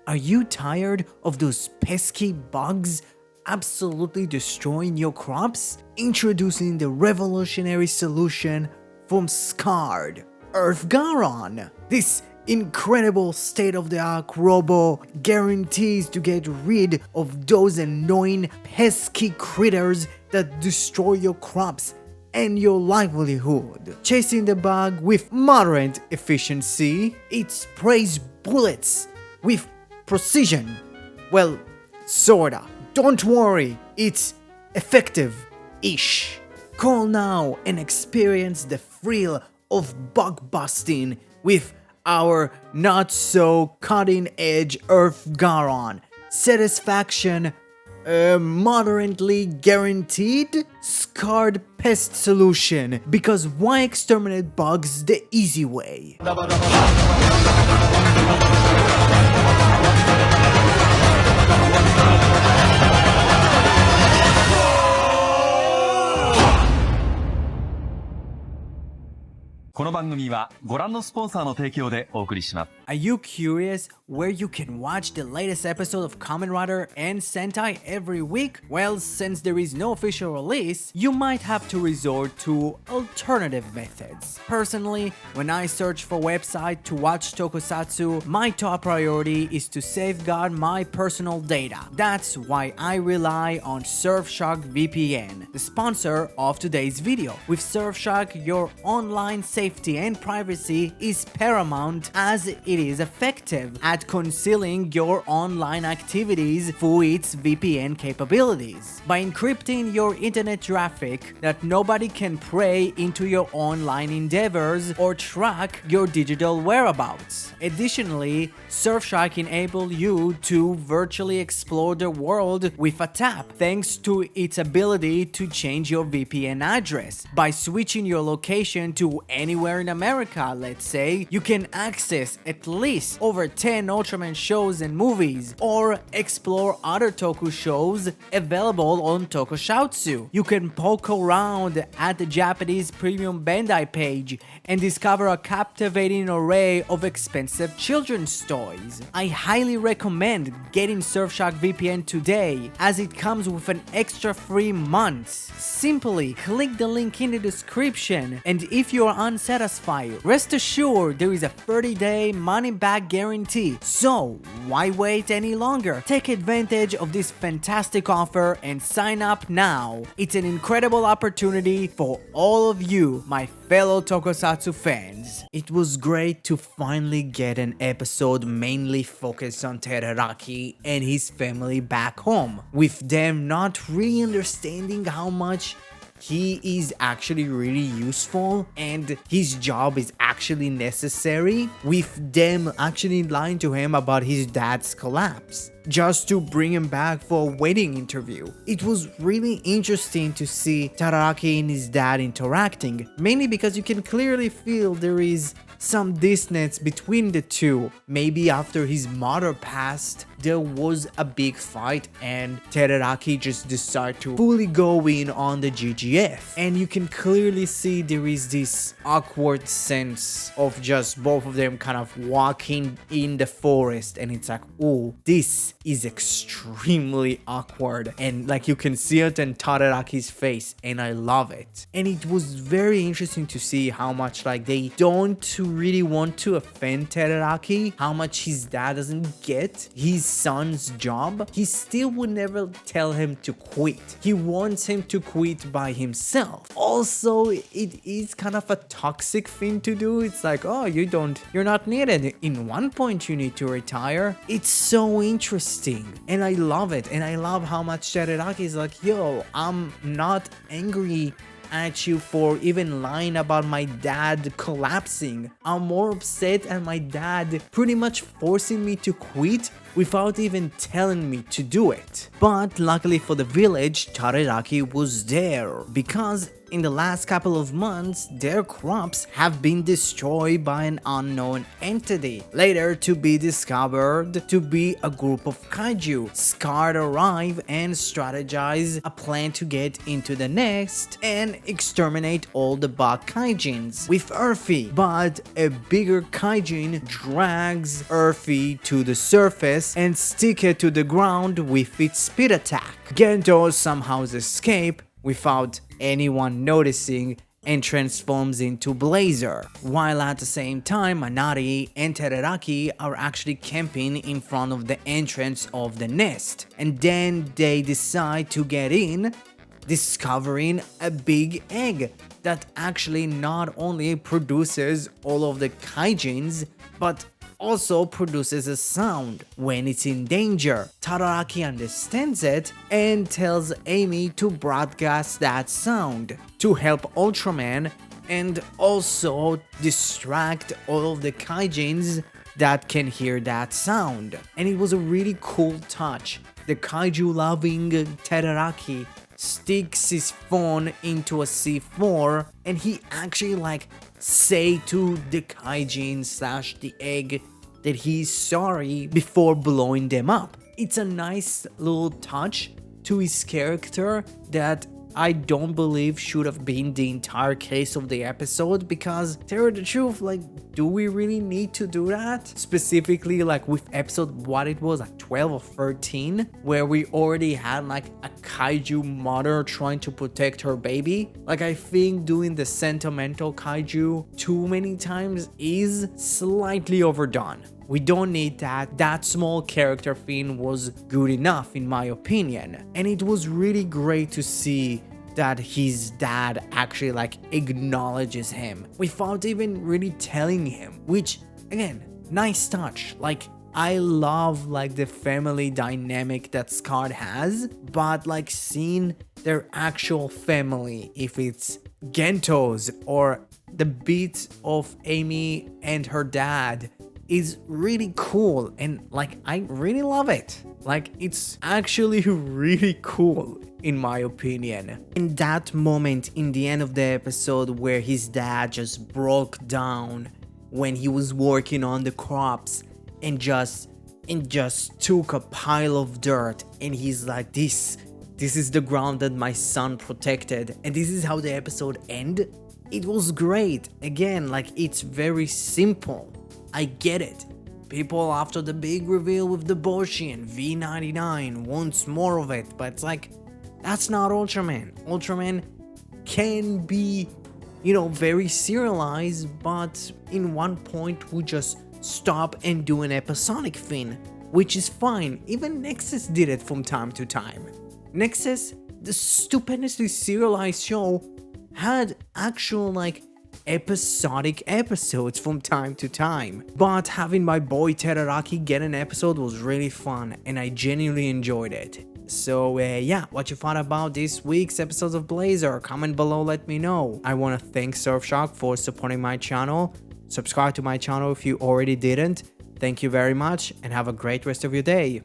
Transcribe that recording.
Are you tired of those pesky bugs absolutely destroying your crops? Introducing the revolutionary solution from SURFSHARK, EarthGaron. This incredible state-of-the-art robo guarantees to get rid of those annoying pesky critters that destroy your crops and your livelihood. Chasing the bug with moderate efficiency, it sprays bullets with precision. Well, sorta. Don't worry, it's effective-ish. Call now and experience the thrill of bug busting with our not so cutting-edge EarthGaron. Satisfaction moderately guaranteed. SURFSHARK pest solution, because why exterminate bugs the easy way? この番組はご覧のスポンサーの提供でお送りします。 Are you curious where you can watch the latest episode of Kamen Rider and Sentai every week? Well, since there is no official release, you might have to resort to alternative methods. Personally, when I search for website to watch tokusatsu, my top priority is to safeguard my personal data. That's why I rely on SURFSHARK VPN, the sponsor of today's video. With SURFSHARK, your online safety and privacy is paramount, as it is effective at concealing your online activities through its VPN capabilities. By encrypting your internet traffic that nobody can pry into your online endeavors or track your digital whereabouts. Additionally, SURFSHARK enables you to virtually explore the world with a tap, thanks to its ability to change your VPN address. By switching your location to anywhere in America, let's say, you can access at least over 10 Ultraman shows and movies, or explore other toku shows available on Tokusatsu. You can poke around at the Japanese Premium Bandai page and discover a captivating array of expensive children's toys. I highly recommend getting SURFSHARK VPN today, as it comes with an extra 3 months. Simply click the link in the description, and if you are unsatisfied, rest assured there is a 30-day money-back guarantee. So why wait any longer? Take advantage of this fantastic offer and sign up now. It's an incredible opportunity for all of you, my fellow tokusatsu fans. It was great to finally get an episode mainly focused on Todoroki and his family back home, with them not really understanding how much he is actually really useful and his job is actually necessary, with them actually lying to him about his dad's collapse just to bring him back for a wedding interview. It was really interesting to see Todoroki and his dad interacting, mainly because you can clearly feel there is some distance between the two. Maybe after his mother passed, there was a big fight and Todoroki just decided to fully go in on the GGF. And you can clearly see there is this awkward sense of just both of them kind of walking in the forest, and it's like, oh, this is extremely awkward, and like you can see it in Todoroki's face, and I love it. And it was very interesting to see how much like they don't really want to offend Todoroki, how much his dad doesn't get his son's job. He still would never tell him to quit. He wants him to quit by himself. Also, it is kind of a toxic thing to do. It's like, oh, you're not needed. In one point you need to retire. It's so interesting and I love it. And I love how much Todoroki is like, yo, I'm not angry at you for even lying about my dad collapsing. I'm more upset at my dad pretty much forcing me to quit without even telling me to do it. But luckily for the village, Todoroki was there, because in the last couple of months, their crops have been destroyed by an unknown entity, later to be discovered to be a group of kaiju. Scarred arrive and strategize a plan to get into the nest and exterminate all the bug kaijins with Earthy, but a bigger kaijin drags Earthy to the surface and stick it to the ground with its speed attack. Gento somehow escapes without anyone noticing and transforms into Blazar, while at the same time Manari and Teraraki are actually camping in front of the entrance of the nest, and then they decide to get in, discovering a big egg that actually not only produces all of the kaijins but also produces a sound when it's in danger. Todoroki understands it and tells Amy to broadcast that sound to help Ultraman and also distract all of the kaijins that can hear that sound. And it was a really cool touch. The kaiju loving Todoroki sticks his phone into a C4 and he actually say to the kaijin / the egg that he's sorry before blowing them up. It's a nice little touch to his character that I don't believe should have been the entire case of the episode, because tell the truth, do we really need to do that? Specifically with episode, what it was, 12 or 13, where we already had a kaiju mother trying to protect her baby. I think doing the sentimental kaiju too many times is slightly overdone. We don't need that. That small character thing was good enough in my opinion. And it was really great to see that his dad actually acknowledges him without even really telling him, which again, nice touch. I love the family dynamic that Scarred has, but seeing their actual family, if it's Gento's or the beats of Amy and her dad, is really cool, and I really love it. It's actually really cool in my opinion. In that moment in the end of the episode where his dad just broke down when he was working on the crops and just took a pile of dirt and he's like, this is the ground that my son protected, and this is how the episode ended. It was great. Again, it's very simple. I get it. People after the big reveal with the Boshi and V99 wants more of it, but it's that's not Ultraman. Ultraman can be, very serialized, but in one point we just stop and do an episodic thing, which is fine. Even Nexus did it from time to time. Nexus, the stupendously serialized show, had actual episodic episodes from time to time, but having my boy Todoroki get an episode was really fun and I genuinely enjoyed it. So yeah, what you thought about this week's episodes of Blazar? Comment below, let me know. I want to thank SURFSHARK for supporting my channel. Subscribe to my channel if you already didn't. Thank you very much and have a great rest of your day.